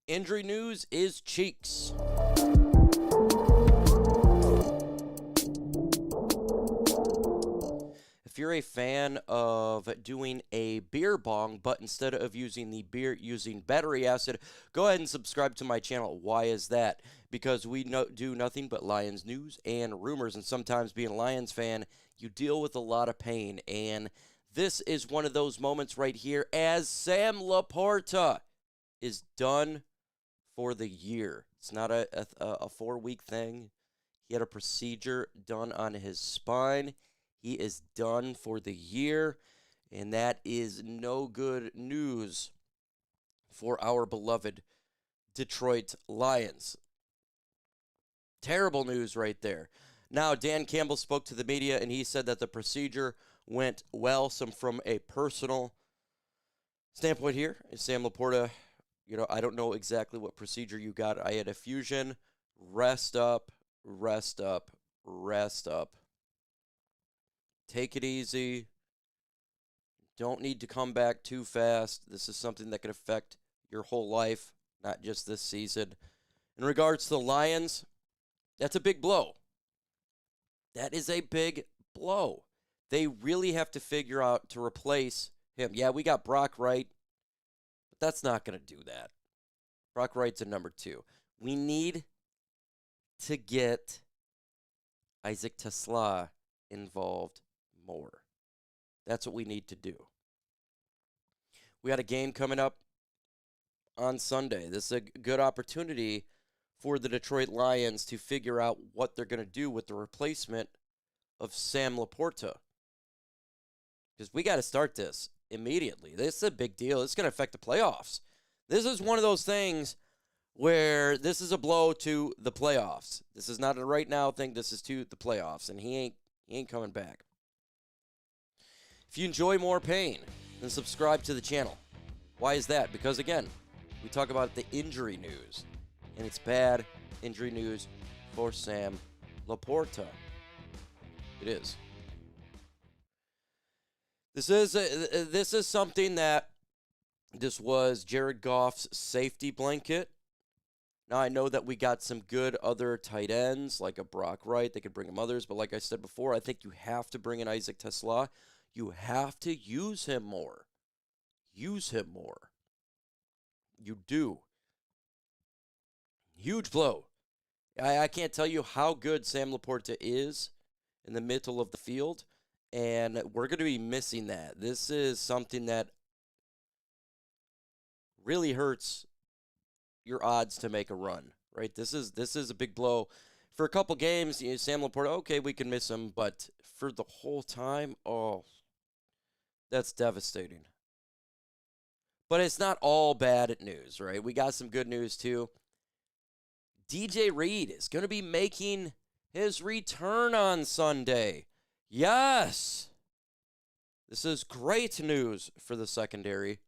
Injury news is cheeks. If you're a fan of doing a beer bong, but instead of using the beer using battery acid, go ahead and subscribe to my channel. Why is that? Because we do nothing but Lions news and rumors, and sometimes being a Lions fan, you deal with a lot of pain, and this is one of those moments right here as Sam LaPorta is done for the year. It's not a 4-week thing. He had a procedure done on his spine. He is done for the year, and that is no good news for our beloved Detroit Lions. Terrible news right there. Now, Dan Campbell spoke to the media, and he said that the procedure went well. Some from a personal standpoint here. Sam LaPorta, I don't know exactly what procedure you got. I had a fusion. Rest up, rest up, rest up. Take it easy. Don't need to come back too fast. This is something that could affect your whole life, not just this season. In regards to the Lions, that's a big blow. That is a big blow. They really have to figure out to replace him. Yeah, we got Brock Wright, but that's not going to do that. Brock Wright's a number 2. We need to get Isaac Tesla involved more. That's what we need to do. We got a game coming up on Sunday. This is a good opportunity for the Detroit Lions to figure out what they're going to do with the replacement of Sam LaPorta. Because we got to start this immediately. This is a big deal. It's going to affect the playoffs. This is one of those things where this is a blow to the playoffs. This is not a right now thing. This is to the playoffs, and he ain't coming back. If you enjoy more pain, then subscribe to the channel. Why is that? Because, again, we talk about the injury news, and it's bad injury news for Sam LaPorta. It is. This is something that this was Jared Goff's safety blanket. Now, I know that we got some good other tight ends, like a Brock Wright. They could bring him others, but like I said before, I think you have to bring in Isaac Tesla. You have to use him more. Use him more. You do. Huge blow. I can't tell you how good Sam LaPorta is in the middle of the field, and we're going to be missing that. This is something that really hurts your odds to make a run, right? This is a big blow. For a couple games, Sam LaPorta, okay, we can miss him, but for the whole time, that's devastating. But it's not all bad news, right? We got some good news, too. DJ Reed is going to be making his return on Sunday. Yes! This is great news for the secondary.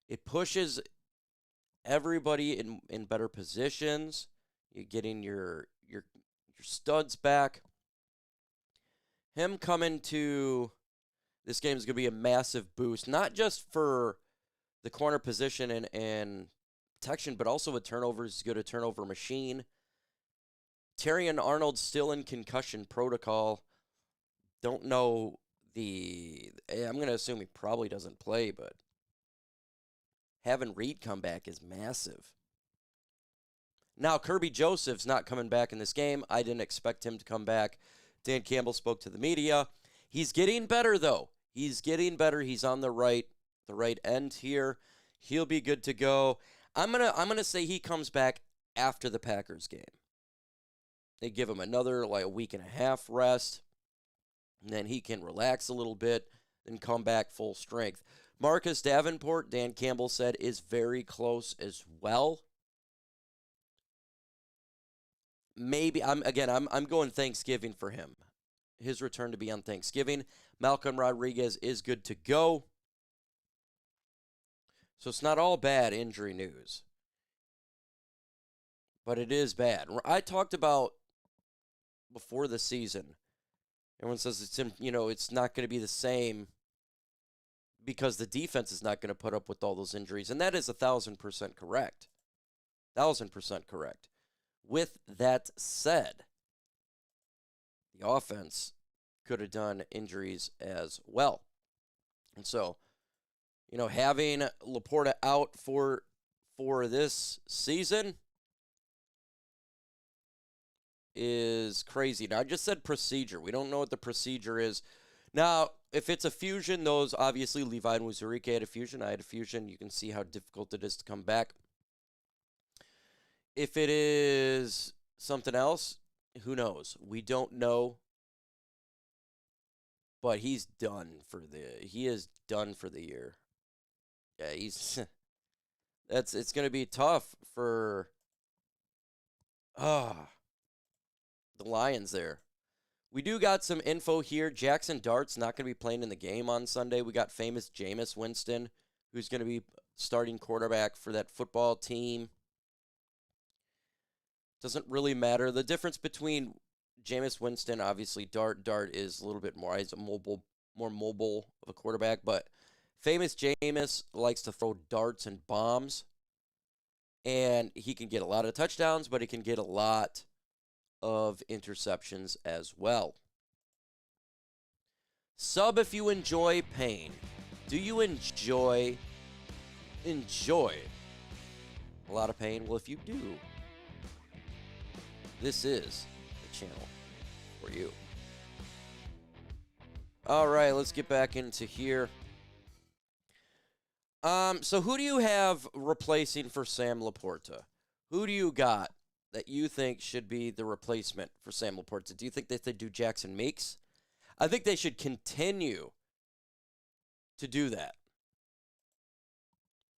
It pushes everybody in better positions. You're getting your studs back. Him coming to this game is going to be a massive boost, not just for the corner position and protection, but also with turnovers. He's a good turnover machine. Terrion Arnold still in concussion protocol. Don't know I'm going to assume he probably doesn't play, but having Reed come back is massive. Now, Kerby Joseph's not coming back in this game. I didn't expect him to come back. Dan Campbell spoke to the media. He's getting better, though. He's getting better. He's on the right end here. He'll be good to go. I'm gonna say he comes back after the Packers game. They give him another a week and a half rest, and then he can relax a little bit and come back full strength. Marcus Davenport, Dan Campbell said, is very close as well. Maybe I'm going Thanksgiving for him. His return to be on Thanksgiving. Malcolm Rodriguez is good to go. So it's not all bad injury news. But it is bad. I talked about before the season. Everyone says it's not going to be the same because the defense is not going to put up with all those injuries. And that is 1,000% correct. 1,000% correct. With that said, the offense could have done injuries as well. And so, having LaPorta out for this season is crazy. Now, I just said procedure. We don't know what the procedure is. Now, if it's a fusion, those obviously Levi and Wuzurike had a fusion. I had a fusion. You can see how difficult it is to come back. If it is something else, who knows? We don't know. But he is done for the year. Yeah, it's going to be tough for the Lions there. We do got some info here. Jackson Dart's not going to be playing in the game on Sunday. We got famous Jameis Winston, who's going to be starting quarterback for that football team. Doesn't really matter. The difference between Jameis Winston, obviously, Dart is a little bit more, he's more mobile of a quarterback, but famous Jameis likes to throw darts and bombs, and he can get a lot of touchdowns, but he can get a lot of interceptions as well. Sub if you enjoy pain. Do you enjoy a lot of pain? Well, if you do, this is the channel for you. All right, let's get back into here. So who do you have replacing for Sam LaPorta? Who do you got that you think should be the replacement for Sam LaPorta? Do you think that they do Jackson Meeks? I think they should continue to do that.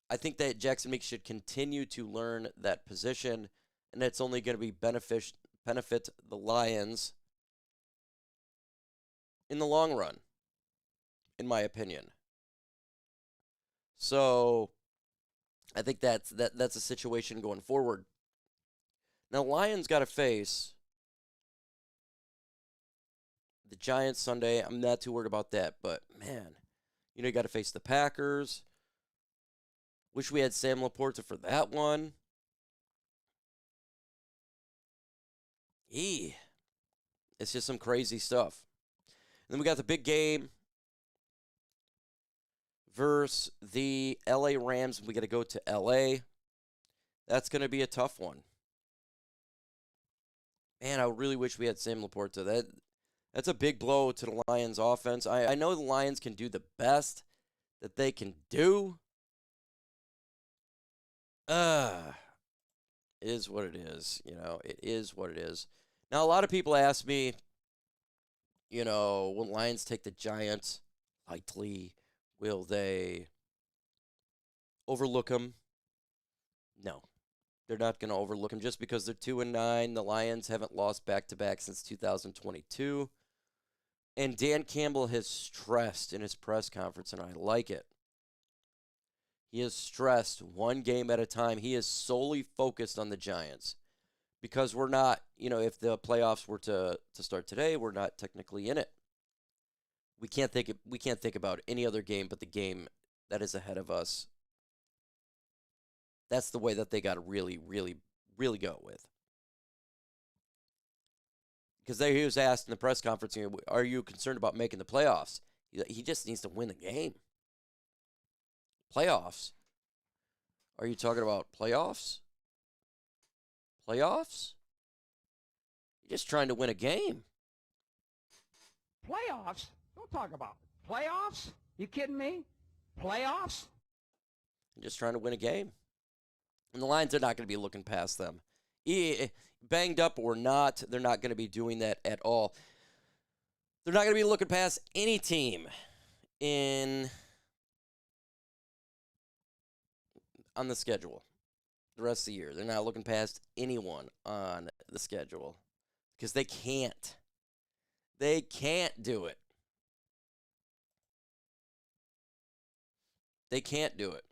I think that Jackson Meeks should continue to learn that position, and it's only going to be benefit the Lions in the long run, in my opinion. So I think that's a situation going forward. Now, Lions got to face the Giants Sunday. I'm not too worried about that, but man, you got to face the Packers. Wish we had Sam LaPorta for that one. It's just some crazy stuff. And then we got the big game versus the LA Rams. We got to go to LA. That's going to be a tough one. Man, I really wish we had Sam LaPorta. That's a big blow to the Lions offense. I know the Lions can do the best that they can do. It is what it is. It is what it is. Now, a lot of people ask me, will Lions take the Giants? Likely. Will they overlook them? No. They're not going to overlook them just because they're 2-9. The Lions haven't lost back-to-back since 2022. And Dan Campbell has stressed in his press conference, and I like it. He has stressed one game at a time. He is solely focused on the Giants because we're not, if the playoffs were to start today, we're not technically in it. We can't think about any other game but the game that is ahead of us. That's the way that they got to really, really, really go with. Because he was asked in the press conference, are you concerned about making the playoffs? He just needs to win the game. Playoffs? Are you talking about playoffs? Playoffs? You're just trying to win a game. Playoffs? Don't talk about playoffs. You kidding me? Playoffs? You're just trying to win a game. And the Lions are not going to be looking past them. Banged up or not, they're not going to be doing that at all. They're not going to be looking past any team on the schedule the rest of the year. They're not looking past anyone on the schedule because they can't. They can't do it. They can't do it.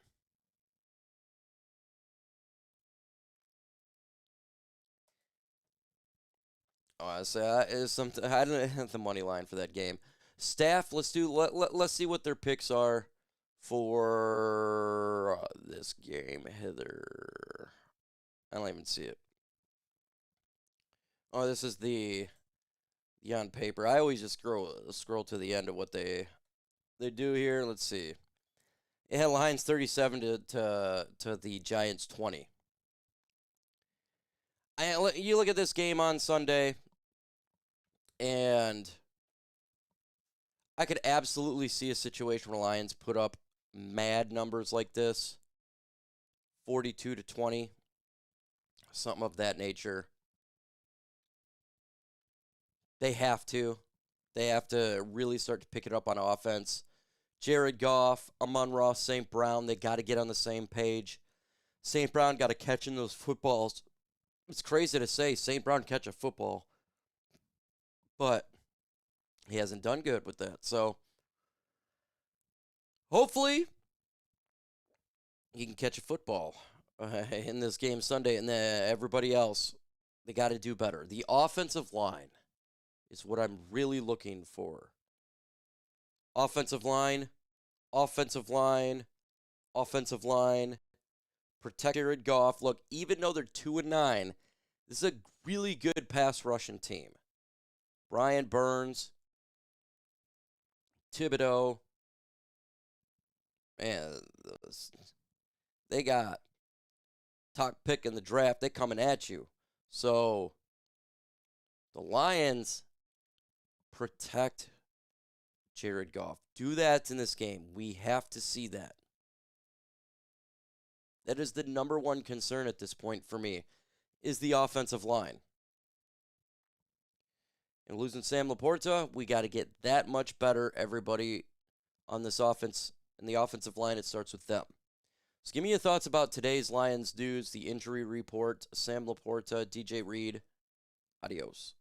Honestly, is something. I don't have the money line for that game. Staff, let's see what their picks are for this game, Heather. I don't even see it. Oh, this is the on paper. I always just scroll to the end of what they do here. Let's see. It had Lions 37 to the Giants 20. You look at this game on Sunday, and I could absolutely see a situation where Lions put up mad numbers like this, 42 to 20, something of that nature. They have to. They have to really start to pick it up on offense. Jared Goff, Amon-Ra, St. Brown, they got to get on the same page. St. Brown got to catch in those footballs. It's crazy to say St. Brown catch a football, but he hasn't done good with that. So hopefully he can catch a football in this game Sunday, and then everybody else, they got to do better. The offensive line is what I'm really looking for. Offensive line, offensive line, offensive line. Protect Jared Goff. Look, even though they're 2-9, this is a really good pass rushing team. Brian Burns, Thibodeau, man, they got top pick in the draft. They coming at you. So the Lions protect Jared Goff. Do that in this game. We have to see that. That is the number one concern at this point for me, is the offensive line. And losing Sam LaPorta, we got to get that much better. Everybody on this offense, and the offensive line, it starts with them. So give me your thoughts about today's Lions news, the injury report, Sam LaPorta, DJ Reed. Adios.